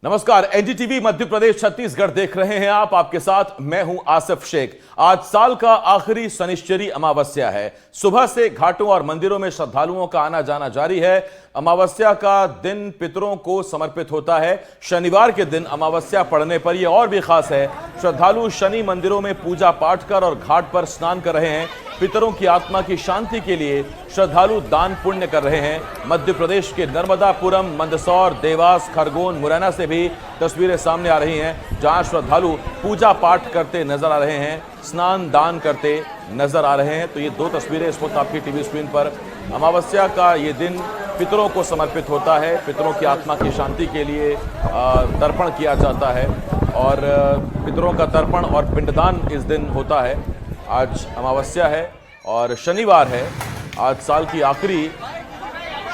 नमस्कार, एनडीटीवी मध्य प्रदेश छत्तीसगढ़ देख रहे हैं आप। आपके साथ मैं हूं आसिफ शेख। आज साल का आखिरी शनिश्चरी अमावस्या है। सुबह से घाटों और मंदिरों में श्रद्धालुओं का आना जाना जारी है। अमावस्या का दिन पितरों को समर्पित होता है। शनिवार के दिन अमावस्या पड़ने पर यह और भी खास है। श्रद्धालु शनि मंदिरों में पूजा पाठ कर और घाट पर स्नान कर रहे हैं। पितरों की आत्मा की शांति के लिए श्रद्धालु दान पुण्य कर रहे हैं। मध्य प्रदेश के नर्मदापुरम, मंदसौर, देवास, खरगोन, मुरैना से भी तस्वीरें सामने आ रही हैं, जहां श्रद्धालु पूजा पाठ करते नजर आ रहे हैं, स्नान दान करते नजर आ रहे हैं। तो ये दो तस्वीरें इस वक्त आपकी टीवी स्क्रीन पर। अमावस्या का ये दिन पितरों को समर्पित होता है। पितरों की आत्मा की शांति के लिए तर्पण किया जाता है और पितरों का तर्पण और पिंडदान इस दिन होता है। आज अमावस्या है और शनिवार है। आज साल की आखिरी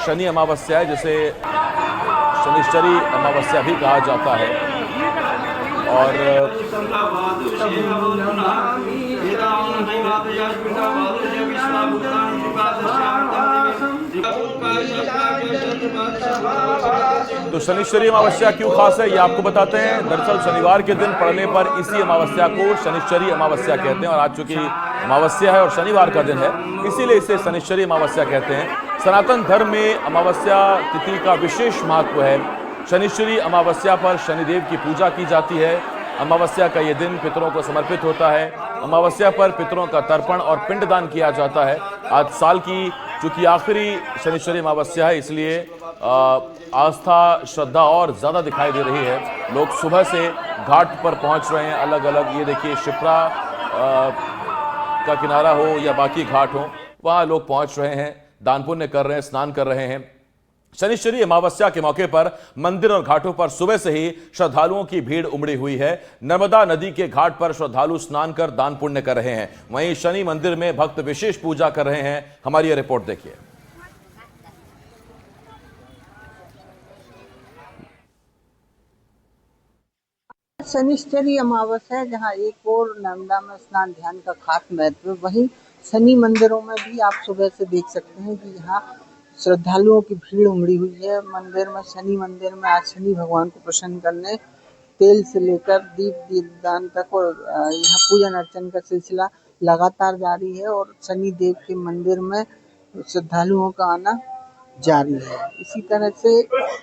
शनि अमावस्या है, जिसे शनिश्चरी अमावस्या भी कहा जाता है। और तो शनिश्चरी अमावस्या क्यों खास है, ये आपको बताते हैं। दरअसल शनिवार के दिन पड़ने पर इसी अमावस्या को शनिश्चरी अमावस्या कहते हैं। और आज चूंकि अमावस्या है और शनिवार का दिन है, इसीलिए इसे शनिश्चरी अमावस्या कहते हैं। सनातन धर्म में अमावस्या तिथि का विशेष महत्व है। शनिश्चरी अमावस्या पर शनिदेव की पूजा की जाती है। अमावस्या का ये दिन पितरों को समर्पित होता है। अमावस्या पर पितरों का तर्पण और पिंडदान किया जाता है। आज साल की चूंकि आखिरी शनिश्चरी अमावस्या है, इसलिए आस्था श्रद्धा और ज्यादा दिखाई दे रही है। लोग सुबह से घाट पर पहुंच रहे हैं। अलग अलग, ये देखिए, शिप्रा का किनारा हो या बाकी घाट हो, वहां लोग पहुंच रहे हैं, दान पुण्य कर रहे हैं, स्नान कर रहे हैं। शनिश्चरी अमावस्या के मौके पर मंदिर और घाटों पर सुबह से ही श्रद्धालुओं की भीड़ उमड़ी हुई है। नर्मदा नदी के घाट पर श्रद्धालु स्नान कर दान पुण्य कर रहे हैं। वहीं शनि मंदिर में भक्त विशेष पूजा कर रहे हैं। हमारी यह रिपोर्ट देखिए। शनिश्चरी अमावस्या है, जहाँ एक और नर्मदा में स्नान ध्यान का खास महत्व है, वहीं शनि मंदिरों में भी आप सुबह से देख सकते हैं कि यहाँ श्रद्धालुओं की भीड़ उमड़ी हुई है। मंदिर में, शनि मंदिर में आज शनि भगवान को प्रसन्न करने तेल से लेकर दीपदान तक और यहाँ पूजन अर्चन का सिलसिला लगातार जारी है और शनि देव के मंदिर में श्रद्धालुओं का आना जारी है। इसी तरह से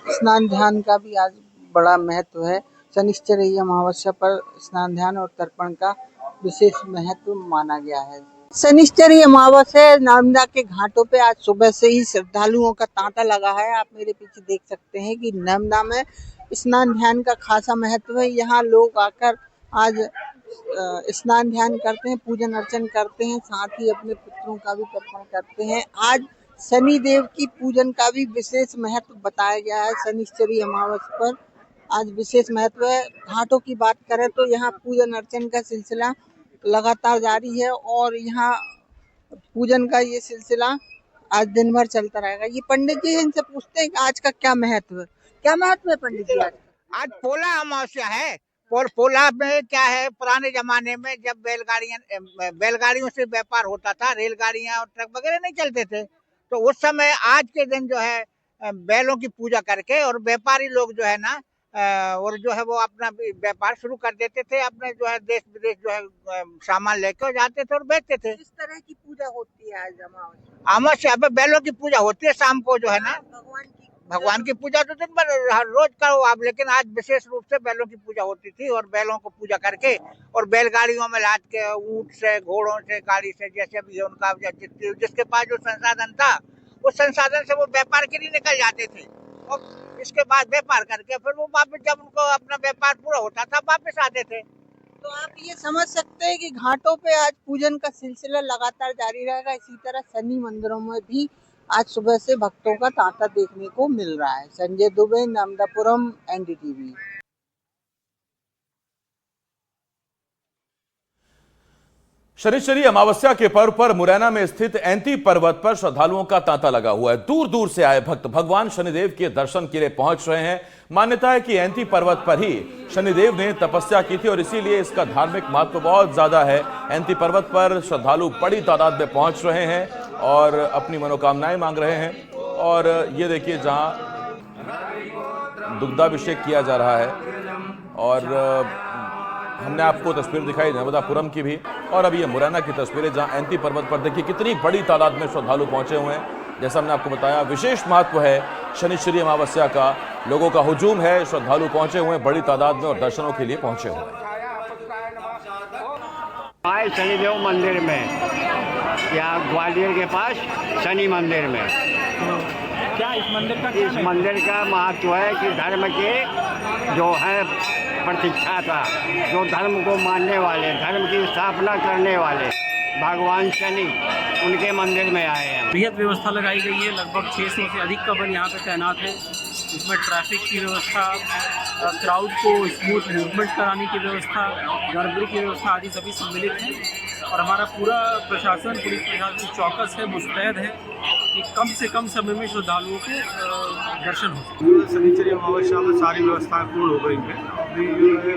स्नान ध्यान का भी आज बड़ा महत्व है। शनिश्चरी अमावस्या पर स्नान ध्यान और तर्पण का विशेष महत्व माना गया है। शनिश्चरी अमावस्या नर्मदा के घाटों पे आज सुबह से ही श्रद्धालुओं का तांता लगा है। आप मेरे पीछे देख सकते हैं कि नर्मदा में स्नान ध्यान का खासा महत्व है। यहाँ लोग आकर आज स्नान ध्यान करते हैं, पूजन अर्चन करते हैं, साथ ही अपने पितरों का भी तर्पण करते हैं। आज शनि देव की पूजन का भी विशेष महत्व बताया गया है। शनिश्चरी अमावस्या पर आज विशेष महत्व है। घाटों की बात करें तो यहाँ पूजन अर्चन का सिलसिला लगातार जारी है और यहाँ पूजन का ये सिलसिला आज दिन भर चलता रहेगा। ये पंडित जी इनसे पूछते हैं कि आज का क्या महत्व है पंडित जी? आज पोला अमावस्या है। पोला में क्या है, पुराने जमाने में जब बैलगाड़ियों से व्यापार होता था, रेलगाड़ियां और ट्रक वगैरह नहीं चलते थे, तो उस समय आज के दिन जो है बैलों की पूजा करके और व्यापारी लोग जो है ना और जो है वो अपना व्यापार शुरू कर देते थे। अपने जो है देश विदेश जो है सामान लेकर जाते थे और बेचते थे। किस तरह की पूजा होती है आज अमावस्या पे? बैलों की पूजा होती है शाम को, जो है ना भगवान की पूजा तो दिन भर रोज करो आप, लेकिन आज विशेष रूप से बैलों की पूजा होती थी और बैलों को पूजा करके और बैलगाड़ियों में लाद के, ऊंट से, घोड़ों से, गाड़ी से, जैसे भी उनका जिसके पास जो संसाधन था उस संसाधन से वो व्यापार के लिए निकल जाते थे और इसके बाद व्यापार करके फिर वो वापस, जब उनको अपना व्यापार पूरा होता था, वापस आते थे। तो आप ये समझ सकते हैं कि घाटों पे आज पूजन का सिलसिला लगातार जारी रहेगा। इसी तरह शनि मंदिरों में भी आज सुबह से भक्तों का तांता देखने को मिल रहा है। संजय दुबे, नर्मदापुरम, एनडीटीवी। शनिश्चरी अमावस्या के पर्व पर मुरैना में स्थित एंती पर्वत पर श्रद्धालुओं का तांता लगा हुआ है। दूर दूर से आए भक्त भगवान शनिदेव के दर्शन के लिए पहुंच रहे हैं। मान्यता है कि एंती पर्वत पर ही शनिदेव ने तपस्या की थी और इसीलिए इसका धार्मिक महत्व बहुत ज्यादा है। एंती पर्वत पर श्रद्धालु बड़ी तादाद में पहुंच रहे हैं और अपनी मनोकामनाएं मांग रहे हैं। और ये देखिए, जहां दुग्धाभिषेक किया जा रहा है और हमने आपको तस्वीर दिखाई नर्मदापुरम की भी, और अब ये मुरैना की तस्वीरें जहां एंती पर्वत पर देखिए कितनी बड़ी तादाद में श्रद्धालु पहुंचे हुए हैं। जैसा हमने आपको बताया, विशेष महत्व है शनिश्चरी अमावस्या का, लोगों का हुजूम है, श्रद्धालु पहुंचे हुए हैं बड़ी तादाद में और दर्शनों के लिए पहुंचे हुए हैं। आए शनिदेव मंदिर में, यहाँ ग्वालियर के पास शनि मंदिर में। क्या इस मंदिर का इस मंदिर का महत्व है कि धर्म के जो है प्रतीक्षा था, जो धर्म को मानने वाले, धर्म की स्थापना करने वाले भगवान शनि, उनके मंदिर में आए हैं। बेहद व्यवस्था लगाई गई है, लगभग 600 से अधिक का बल यहाँ पे तैनात है। इसमें ट्रैफिक की व्यवस्था, क्राउड को स्मूथ मूवमेंट कराने की व्यवस्था, गर्भगृह की व्यवस्था आदि सभी सम्मिलित हैं और हमारा पूरा प्रशासन, पुलिस प्रशासन चौकस है, मुस्तैद है कि कम से कम समय में श्रद्धालुओं को दर्शन हो सके। शनिचरी अमावस्या में सारी व्यवस्थाएं पूर्ण हो गई हैं। अभी जो है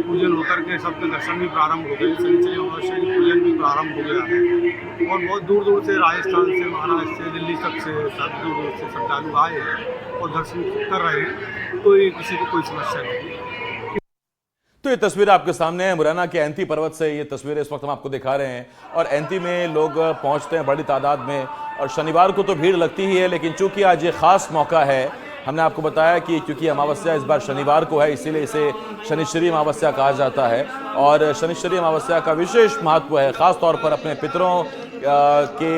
पूजन होकर के सबके दर्शन भी प्रारंभ हो गए। शनिचरी अमावस्या की पूजन भी प्रारंभ हो गया है और बहुत दूर दूर से, राजस्थान से, महाराष्ट्र से, दिल्ली तक से, सब दूर दूर से श्रद्धालु आए हैं और दर्शन कर रहे हैं। तो ये किसी को कोई समस्या नहीं। तो ये तस्वीर आपके सामने है मुरैना के एंती पर्वत से। ये तस्वीरें इस वक्त हम आपको दिखा रहे हैं और एंती में लोग पहुंचते हैं बड़ी तादाद में और शनिवार को तो भीड़ लगती ही है, लेकिन चूंकि आज ये खास मौका है, हमने आपको बताया कि क्योंकि अमावस्या इस बार शनिवार को है, इसीलिए इसे शनिश्चरी अमावस्या कहा जाता है और शनिश्चरी अमावस्या का विशेष महत्व है। ख़ास तौर पर अपने पितरों के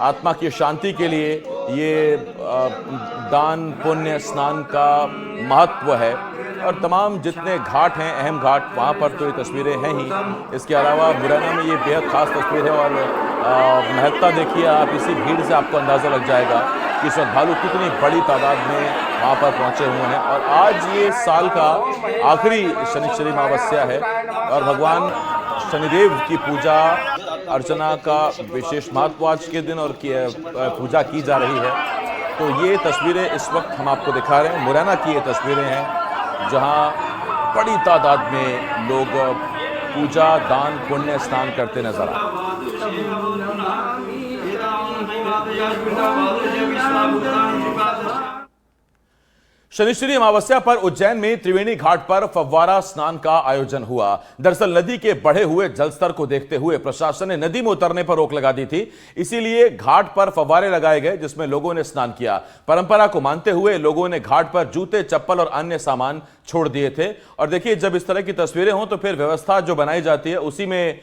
आत्मा की शांति के लिए ये दान पुण्य स्नान का महत्व है और तमाम जितने घाट हैं, अहम घाट, वहाँ पर तो ये तस्वीरें हैं ही। इसके अलावा मुरैना में ये बेहद ख़ास तस्वीर है और महत्ता देखिए आप, इसी भीड़ से आपको अंदाज़ा लग जाएगा कि श्रद्धालु कितनी बड़ी तादाद में वहाँ पर पहुँचे हुए हैं। और आज ये साल का आखिरी शनिश्चरी अमावस्या है और भगवान शनिदेव की पूजा अर्चना का विशेष महत्व आज के दिन और पूजा की जा रही है। तो ये तस्वीरें इस वक्त हम आपको दिखा रहे हैं, मुरैना की ये तस्वीरें हैं जहां बड़ी तादाद में लोग पूजा, दान, पुण्य, स्नान करते नजर आए। शनिश्चरी अमावस्या पर उज्जैन में त्रिवेणी घाट पर फव्वारा स्नान का आयोजन हुआ। दरअसल नदी के बढ़े हुए जलस्तर को देखते हुए प्रशासन ने नदी में उतरने पर रोक लगा दी थी, इसीलिए घाट पर फव्वारे लगाए गए जिसमें लोगों ने स्नान किया। परंपरा को मानते हुए लोगों ने घाट पर जूते, चप्पल और अन्य सामान छोड़ दिए थे। और देखिए, जब इस तरह की तस्वीरें हों तो फिर व्यवस्था जो बनाई जाती है उसी में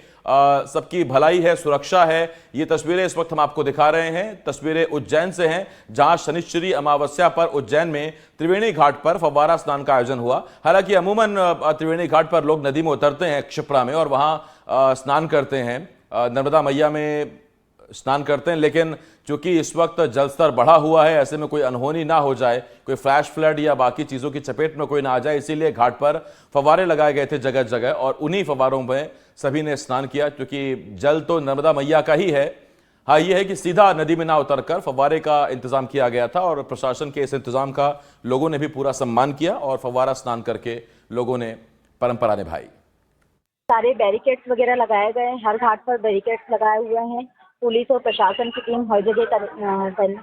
सबकी भलाई है, सुरक्षा है। ये तस्वीरें इस वक्त हम आपको दिखा रहे हैं, तस्वीरें उज्जैन से हैं जहां शनिश्चरी अमावस्या पर उज्जैन में त्रिवेणी घाट पर फव्वारा स्नान का आयोजन हुआ। हालांकि अमूमन त्रिवेणी घाट पर लोग नदी में उतरते हैं क्षिप्रा में और वहां स्नान करते हैं, नर्मदा मैया में स्नान करते हैं, लेकिन चूंकि इस वक्त जलस्तर बढ़ा हुआ है, ऐसे में कोई अनहोनी ना हो जाए, कोई फ्लैश फ्लड या बाकी चीज़ों की चपेट में कोई ना आ जाए, इसीलिए घाट पर फव्वारे लगाए गए थे जगह जगह और उन्हीं फव्वारों में सभी ने स्नान किया। क्योंकि जल तो नर्मदा मैया का ही है। हाँ, ये है कि सीधा नदी में ना उतरकर फव्वारे का इंतजाम किया गया था और प्रशासन के इस इंतजाम का लोगों ने भी पूरा सम्मान किया और फव्वारा स्नान करके लोगों ने परंपरा निभाई। सारे बैरिकेड्स वगैरह लगाए गए हैं, हर घाट पर बैरिकेड्स लगाए हुए हैं। पुलिस और प्रशासन की टीम हर जगह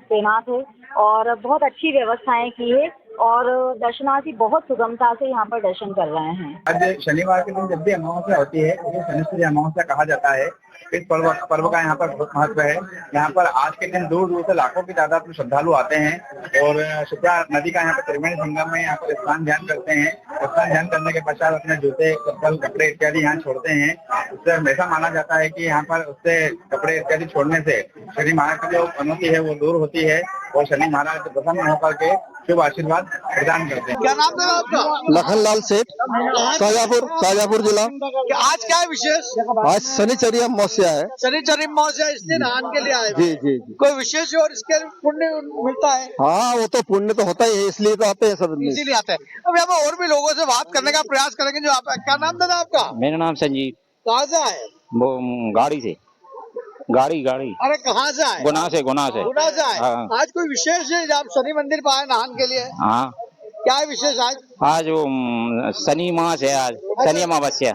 तैनात है और बहुत अच्छी व्यवस्थाएं की है और दर्शनार्थी बहुत सुगमता से यहाँ पर दर्शन कर रहे हैं। आज शनिवार के दिन जब भी अमावस्या होती है उसे शनिश्चरी अमावस्या कहा जाता है। इस पर्व का यहाँ पर बहुत महत्व है। यहाँ पर आज के दिन दूर दूर से लाखों की तादाद में श्रद्धालु आते हैं और शिप्रा नदी का यहाँ पर त्रिवेणी संगम में यहाँ पर स्नान ध्यान करते हैं। स्नान ध्यान करने के पश्चात अपने जूते, चप्पल, कपड़े इत्यादि यहाँ छोड़ते हैं। उससे हमेशा माना जाता है कि यहाँ पर उससे कपड़े इत्यादि छोड़ने से शनि महाराज की जो अनोखी है वो दूर होती है और शनि महाराज प्रसन्न होकर के शुभ आशीर्वाद प्रदान करते हैं। क्या नाम था आपका? लखनलाल सेठ, शाहजहाँपुर जिला। आज क्या है विशेष? आज शनिचरी अमावस्या है। शनिचरी अमावस्या इसलिए नहान के लिए आए? जी। कोई विशेष और इसके पुण्य मिलता है? हाँ, वो तो पुण्य तो होता ही है, इसलिए तो आते हैं सब। इसीलिए आते हैं। अब यहाँ पर और भी लोगों से बात करने का प्रयास करेंगे। जो आप, क्या नाम था आपका? मेरा नाम संजीव। कहाँ से आए? वो गाड़ी से। गाड़ी। अरे कहाँ से आए? गुना से आए। हाँ। आज कोई विशेष है? आप शनि मंदिर पर आए नहान के लिए? हाँ। क्या है विशेष आज? आज वो शनि मास है, आज शनि अमावस्या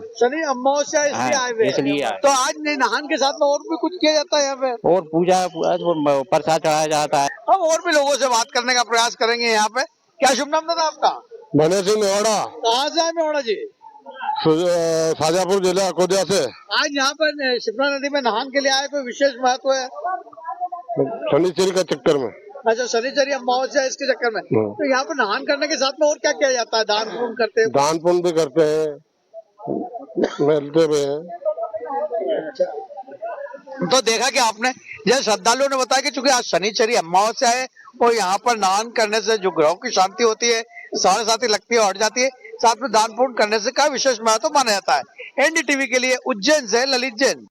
इसलिए आए हुए। इसलिए तो आज नहान के साथ में और भी कुछ किया जाता है यहाँ पे? और पूजा प्रसाद चढ़ाया जाता है। हम और भी लोगों से बात करने का प्रयास करेंगे यहाँ पे। क्या शुभ नाम दादा आपका? बने सिंह मेवाड़ा, कहाँ से आए मेवाड़ा जी? शाजापुर जिला अकोदिया से। आज यहाँ पर शिप्रा नदी में नहान के लिए आए, कोई विशेष महत्व है? शनिचरी का चक्कर में। अच्छा, शनिचरी अमावस्या इसके चक्कर में। तो यहाँ पर नहान करने के साथ में और क्या किया जाता है? दान पुण्य करते हैं? दान पुण्य भी करते हैं, मिलते भी हैं। तो देखा कि आपने, जैसे श्रद्धालुओं ने बताया कि चूंकि आज शनिचरी अमावस्या है और यहाँ पर नहान करने से जो ग्रहों की शांति होती है, साढ़े साथी लगती है, हट जाती है, साथ में दान पुण्य करने से क्या विशेष महत्व माना जाता है। एनडीटीवी के लिए उज्जैन से ललित जैन।